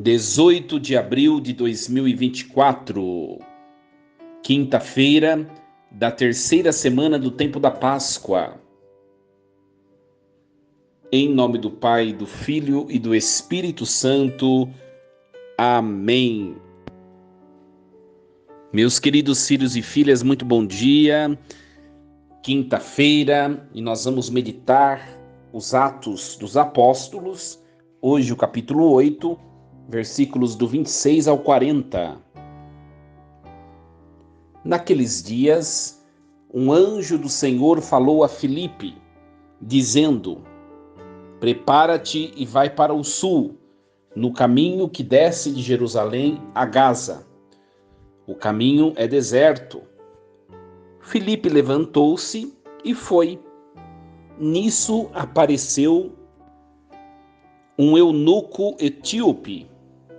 18 de abril de 2024, quinta-feira da terceira semana do tempo da Páscoa. Em nome do Pai, do Filho e do Espírito Santo. Amém. Meus queridos filhos e filhas, muito bom dia. Quinta-feira, e nós vamos meditar os Atos dos Apóstolos, hoje o capítulo 8, versículos do 26 ao 40. Naqueles dias, um anjo do Senhor falou a Filipe, dizendo: Prepara-te e vai para o sul, no caminho que desce de Jerusalém a Gaza. O caminho é deserto. Filipe levantou-se e foi. Nisso apareceu um eunuco etíope,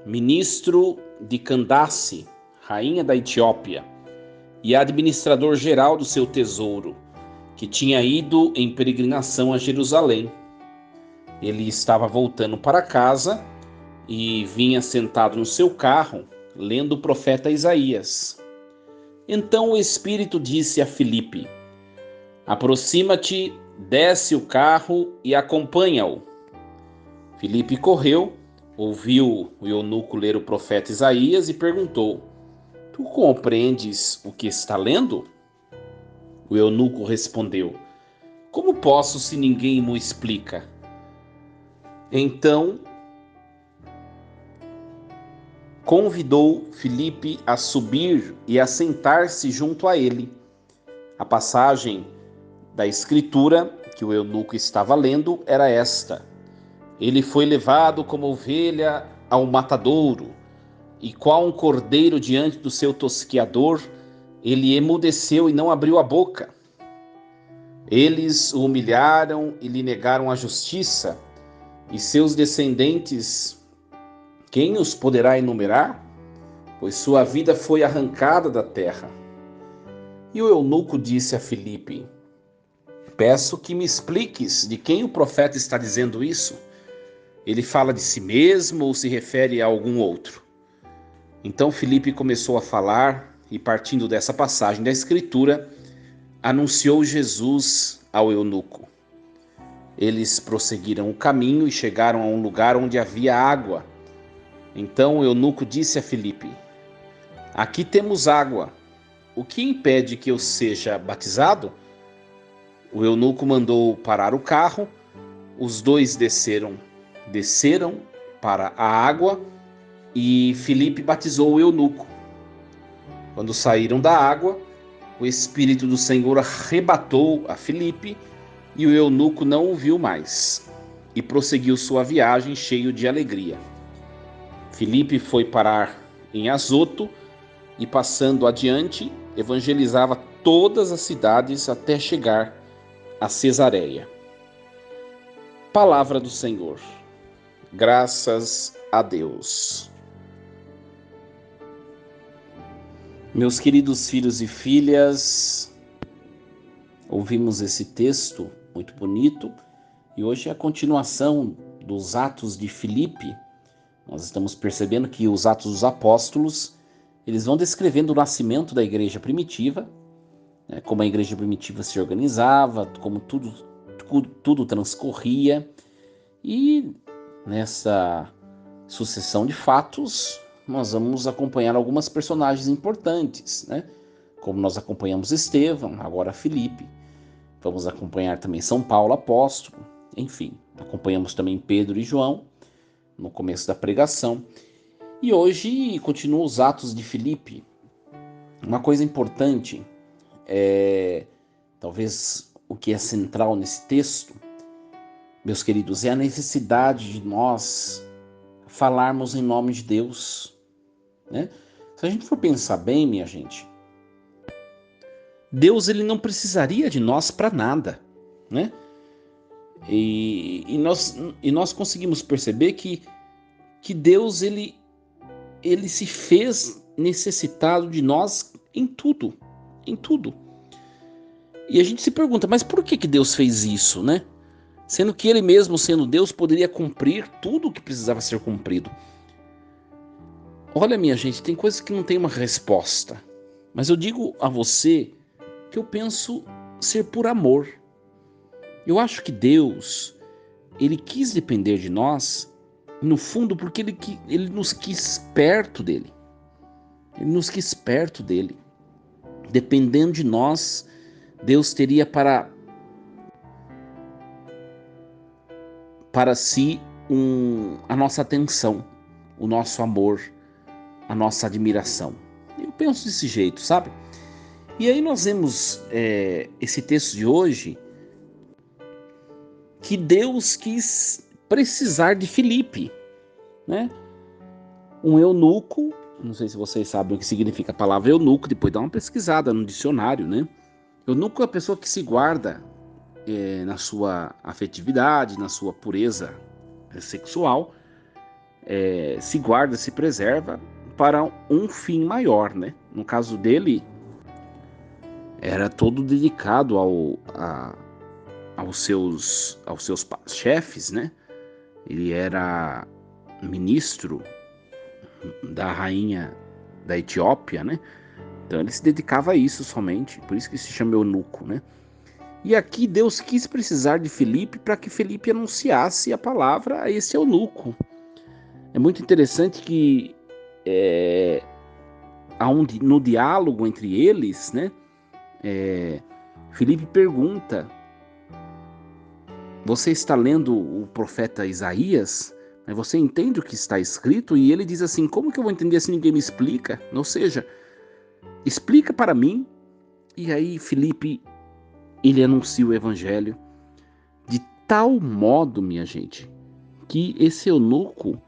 ministro de Candace, rainha da Etiópia, e administrador geral do seu tesouro, que tinha ido em peregrinação a Jerusalém. Ele estava voltando para casa e vinha sentado no seu carro, lendo o profeta Isaías. Então o Espírito disse a Filipe: Aproxima-te, desce o carro e acompanha-o. Filipe correu, ouviu o eunuco ler o profeta Isaías e perguntou: Tu compreendes o que está lendo? O eunuco respondeu: Como posso se ninguém me explica? Então convidou Filipe a subir e a sentar-se junto a ele. A passagem da escritura que o eunuco estava lendo era esta: Ele foi levado como ovelha ao matadouro, e qual um cordeiro diante do seu tosquiador, ele emudeceu e não abriu a boca. Eles o humilharam e lhe negaram a justiça, e seus descendentes, quem os poderá enumerar? Pois sua vida foi arrancada da terra. E o eunuco disse a Filipe: Peço que me expliques de quem o profeta está dizendo isso. Ele fala de si mesmo ou se refere a algum outro? Então Filipe começou a falar e, partindo dessa passagem da Escritura, anunciou Jesus ao eunuco. Eles prosseguiram o caminho e chegaram a um lugar onde havia água. Então o eunuco disse a Filipe: Aqui temos água. O que impede que eu seja batizado? O eunuco mandou parar o carro. Os dois desceram para a água e Filipe batizou o eunuco. Quando saíram da água, o Espírito do Senhor arrebatou a Filipe e o eunuco não o viu mais e prosseguiu sua viagem cheio de alegria. Filipe foi parar em Azoto e, passando adiante, evangelizava todas as cidades até chegar a Cesareia. Palavra do Senhor. Graças a Deus. Meus queridos filhos e filhas, ouvimos esse texto muito bonito e hoje é a continuação dos Atos de Filipe. Nós estamos percebendo que os Atos dos Apóstolos, eles vão descrevendo o nascimento da igreja primitiva, né, como a igreja primitiva se organizava, como tudo transcorria. E nessa sucessão de fatos, nós vamos acompanhar algumas personagens importantes, né? Como nós acompanhamos Estevão, agora Filipe. Vamos acompanhar também São Paulo, apóstolo. Enfim, acompanhamos também Pedro e João no começo da pregação. E hoje continua os Atos de Filipe. Uma coisa importante, talvez o que é central nesse texto, meus queridos, é a necessidade de nós falarmos em nome de Deus, né? Se a gente for pensar bem, minha gente, Deus ele não precisaria de nós para nada, né? E nós conseguimos perceber que Deus ele se fez necessitado de nós em tudo. E a gente se pergunta, mas por que Deus fez isso, né? Sendo que ele mesmo, sendo Deus, poderia cumprir tudo o que precisava ser cumprido. Olha, minha gente, tem coisas que não tem uma resposta, mas eu digo a você que eu penso ser por amor. Eu acho que Deus, ele quis depender de nós, no fundo, porque ele nos quis perto dele. Ele nos quis perto dele. Dependendo de nós, Deus teria para si a nossa atenção, o nosso amor, a nossa admiração. Eu penso desse jeito, sabe? E aí nós vemos esse texto de hoje, que Deus quis precisar de Filipe, né? Um eunuco, não sei se vocês sabem o que significa a palavra eunuco, depois dá uma pesquisada no dicionário, né? Eunuco é a pessoa que se guarda na sua afetividade, na sua pureza sexual, se guarda, se preserva para um fim maior, né? No caso dele, era todo dedicado aos seus chefes, né? Ele era ministro da rainha da Etiópia, né? Então ele se dedicava a isso somente, por isso que se chama eunuco, né? E aqui Deus quis precisar de Filipe para que Filipe anunciasse a palavra a esse eunuco. É muito interessante que no diálogo entre eles, né? Filipe pergunta: você está lendo o profeta Isaías? Você entende o que está escrito? E ele diz assim: como que eu vou entender se ninguém me explica? Ou seja, explica para mim. E aí Filipe, ele anuncia o evangelho de tal modo, minha gente, que esse eunuco,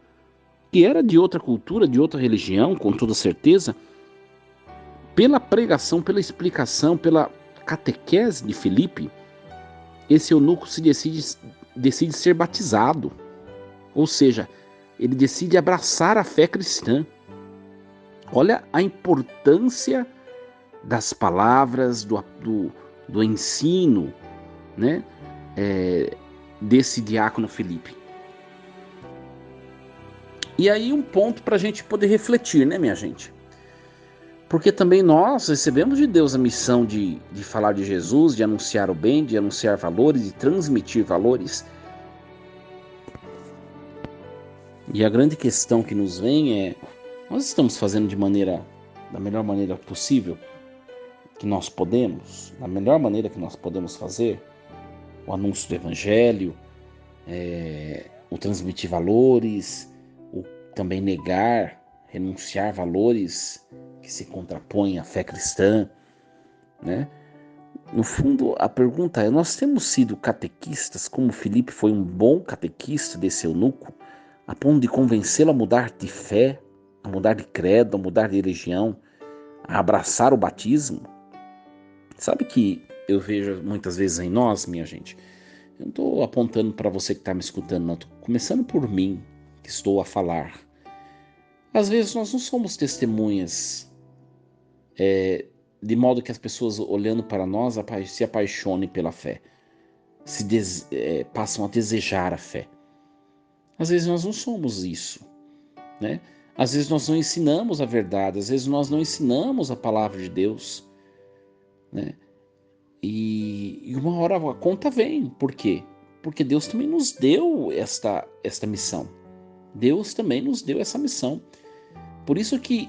que era de outra cultura, de outra religião, com toda certeza, pela pregação, pela explicação, pela catequese de Filipe, esse eunuco decide ser batizado. Ou seja, ele decide abraçar a fé cristã. Olha a importância das palavras, do ensino, né? Desse diácono Filipe. E aí um ponto para a gente poder refletir, né, minha gente? Porque também nós recebemos de Deus a missão de falar de Jesus, de anunciar o bem, de anunciar valores, de transmitir valores. E a grande questão que nos vem é: nós estamos fazendo da melhor maneira possível que nós podemos, da melhor maneira que nós podemos fazer o anúncio do evangelho, o transmitir valores, o também renunciar valores que se contrapõem à fé cristã, né? No fundo, a pergunta é: nós temos sido catequistas, como Filipe foi um bom catequista desse eunuco, a ponto de convencê-lo a mudar de fé, a mudar de credo, a mudar de religião, a abraçar o batismo? Sabe que eu vejo muitas vezes em nós, minha gente? Eu não estou apontando para você que está me escutando, não. Estou começando por mim, que estou a falar. Às vezes nós não somos testemunhas de modo que as pessoas olhando para nós se apaixonem pela fé, passam a desejar a fé. Às vezes nós não somos isso, né? Às vezes nós não ensinamos a verdade, às vezes nós não ensinamos a palavra de Deus, né? E uma hora a conta vem. Por quê? Porque Deus também nos deu esta missão. Deus também nos deu essa missão. Por isso que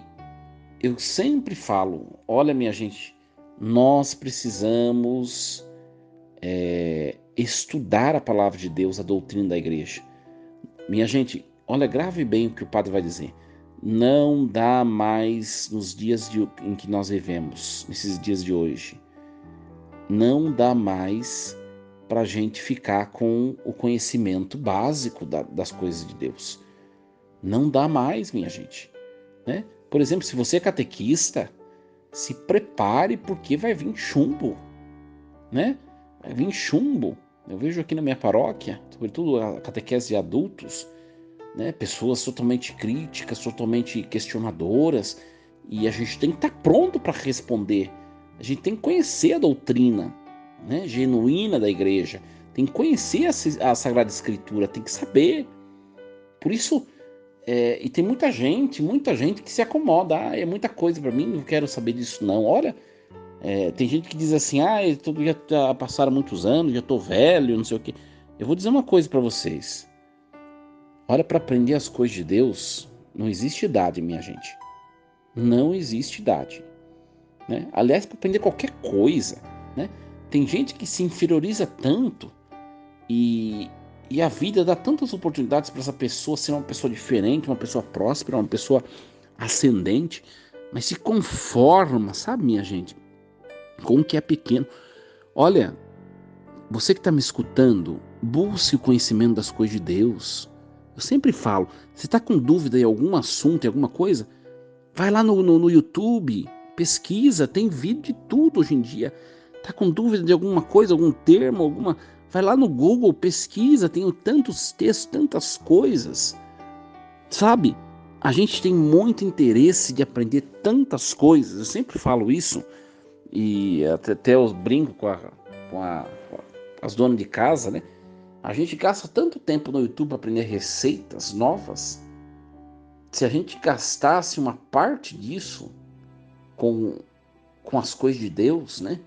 eu sempre falo: olha, minha gente, nós precisamos estudar a palavra de Deus, a doutrina da igreja. Minha gente, olha, grave bem o que o padre vai dizer. Não dá mais nos dias em que nós vivemos, nesses dias de hoje. Não dá mais para a gente ficar com o conhecimento básico das coisas de Deus. Não dá mais, minha gente, né? Por exemplo, se você é catequista, se prepare, porque vai vir chumbo, né? Vai vir chumbo. Eu vejo aqui na minha paróquia, sobretudo a catequese de adultos, né? Pessoas totalmente críticas, totalmente questionadoras, e a gente tem que estar pronto para responder. A gente tem que conhecer a doutrina, né, genuína da igreja, tem que conhecer a Sagrada Escritura, tem que saber. Por isso, E tem muita gente que se acomoda. Ah, é muita coisa para mim, não quero saber disso não. Olha, tem gente que diz assim, já passaram muitos anos, já tô velho, não sei o quê. Eu vou dizer uma coisa para vocês. Olha, para aprender as coisas de Deus, não existe idade, minha gente. Não existe idade, né? Aliás, para aprender qualquer coisa, né? Tem gente que se inferioriza tanto e, e a vida dá tantas oportunidades para essa pessoa ser uma pessoa diferente, uma pessoa próspera, uma pessoa ascendente, mas se conforma, sabe, minha gente, com o que é pequeno. Olha, você que está me escutando, busque o conhecimento das coisas de Deus. Eu sempre falo, se está com dúvida em algum assunto, em alguma coisa, vai lá no YouTube, pesquisa, tem vídeo de tudo hoje em dia. Tá com dúvida de alguma coisa, algum termo, alguma. Vai lá no Google, pesquisa, tem tantos textos, tantas coisas. Sabe? A gente tem muito interesse de aprender tantas coisas. Eu sempre falo isso e até eu brinco com as donas de casa, né? A gente gasta tanto tempo no YouTube para aprender receitas novas. Se a gente gastasse uma parte disso com, com as coisas de Deus, né?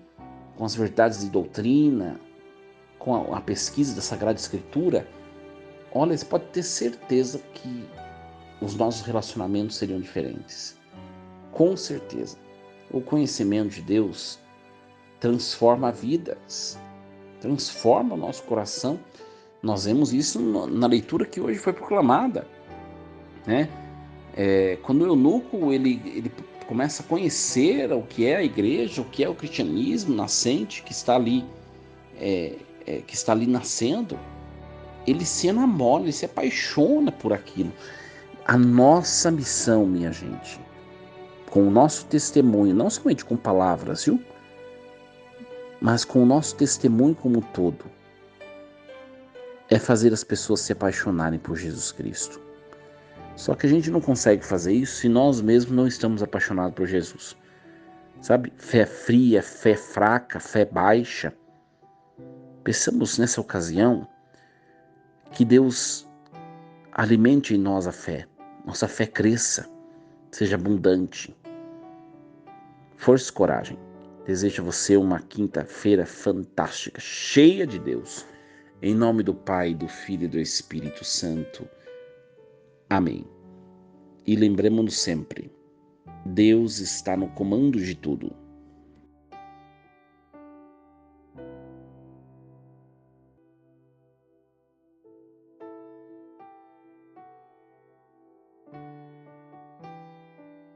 Com as verdades de doutrina, com a pesquisa da Sagrada Escritura, olha, você pode ter certeza que os nossos relacionamentos seriam diferentes. Com certeza. O conhecimento de Deus transforma vidas, transforma o nosso coração. Nós vemos isso na leitura que hoje foi proclamada, né? Quando o eunuco ele começa a conhecer o que é a igreja, o que é o cristianismo nascente que está ali nascendo, ele se enamora, ele se apaixona por aquilo. A nossa missão, minha gente, com o nosso testemunho, não somente com palavras, viu? Mas com o nosso testemunho como um todo, é fazer as pessoas se apaixonarem por Jesus Cristo. Só que a gente não consegue fazer isso se nós mesmos não estamos apaixonados por Jesus. Sabe? Fé fria, fé fraca, fé baixa. Pensamos nessa ocasião que Deus alimente em nós a fé. Nossa fé cresça, seja abundante. Força e coragem. Desejo a você uma quinta-feira fantástica, cheia de Deus. Em nome do Pai, do Filho e do Espírito Santo. Amém. E lembremos-nos sempre, Deus está no comando de tudo.